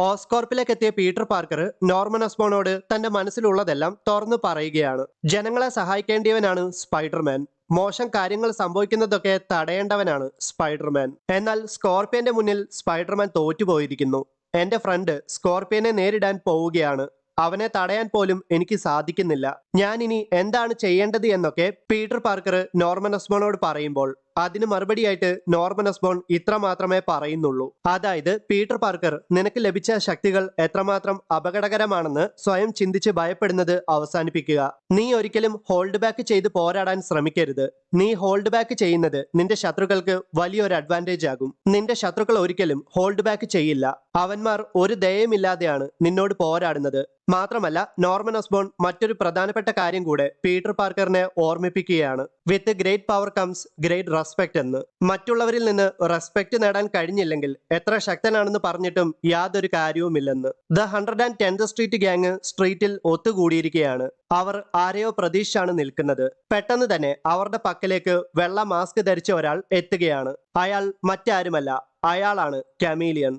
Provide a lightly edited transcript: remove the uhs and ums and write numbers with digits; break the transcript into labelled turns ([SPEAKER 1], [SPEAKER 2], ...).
[SPEAKER 1] ഓസ്കോർപ്പിലേക്ക് എത്തിയ Peter Parker Norman ഓസ്ബോണോട് തന്റെ മനസ്സിലുള്ളതെല്ലാം തുറന്നു പറയുകയാണ്. ജനങ്ങളെ സഹായിക്കേണ്ടിയവനാണ് സ്പൈഡർമാൻ. മോശം കാര്യങ്ങൾ സംഭവിക്കുന്നതൊക്കെ തടയേണ്ടവനാണ് സ്പൈഡർമാൻ. എന്നാൽ സ്കോർപ്പിയന്റെ മുന്നിൽ സ്പൈഡർമാൻ തോറ്റുപോയിരിക്കുന്നു. എന്റെ ഫ്രണ്ട് സ്കോർപ്പിയനെ നേരിടാൻ പോവുകയാണ്. അവനെ തടയാൻ പോലും എനിക്ക് സാധിക്കുന്നില്ല. ഞാൻ ഇനി എന്താണ് ചെയ്യേണ്ടത് എന്നൊക്കെ പീറ്റർ പാർക്കർ നോർമൻ ഓസ്ബോണോട് പറയുമ്പോൾ അതിന് മറുപടിയായിട്ട് നോർമൻ ഓസ്ബോൺ ഇത്ര മാത്രമേ പറയുന്നുള്ളൂ. അതായത്, പീറ്റർ പാർക്കർ, നിനക്ക് ലഭിച്ച ശക്തികൾ എത്രമാത്രം അപകടകരമാണെന്ന് സ്വയം ചിന്തിച്ച് ഭയപ്പെടുന്നത് അവസാനിപ്പിക്കുക. നീ ഒരിക്കലും ഹോൾഡ് ബാക്ക് ചെയ്ത് പോരാടാൻ ശ്രമിക്കരുത്. നീ ഹോൾഡ് ബാക്ക് ചെയ്യുന്നത് നിന്റെ ശത്രുക്കൾക്ക് വലിയൊരു അഡ്വാൻറ്റേജ് ആകും. നിന്റെ ശത്രുക്കൾ ഒരിക്കലും ഹോൾഡ് ബാക്ക് ചെയ്യില്ല. അവന്മാർ ഒരു ദയമില്ലാതെയാണ് നിന്നോട് പോരാടുന്നത്. മാത്രമല്ല, നോർമൻ ഓസ്ബോൺ മറ്റൊരു പ്രധാനപ്പെട്ട കാര്യം കൂടെ പീറ്റർ പാർക്കറിനെ ഓർമ്മിപ്പിക്കുകയാണ്. With great power comes great respect എന്ന്. മറ്റുള്ളവരിൽ നിന്ന് റെസ്പെക്ട് നേടാൻ കഴിഞ്ഞില്ലെങ്കിൽ എത്ര ശക്തനാണെന്ന് പറഞ്ഞിട്ടും യാതൊരു കാര്യവുമില്ലെന്ന്. ദ 110th സ്ട്രീറ്റ് ഗ്യാങ് സ്ട്രീറ്റിൽ ഒത്തുകൂടിയിരിക്കുകയാണ്. അവർ ആരെയോ പ്രതീക്ഷിച്ചാണ് നിൽക്കുന്നത്. പെട്ടെന്ന് തന്നെ അവരുടെ പക്കലേക്ക് വെള്ള മാസ്ക് ധരിച്ച ഒരാൾ എത്തുകയാണ്. അയാൾ മറ്റാരുമല്ല, അയാളാണ് കമീലിയൻ.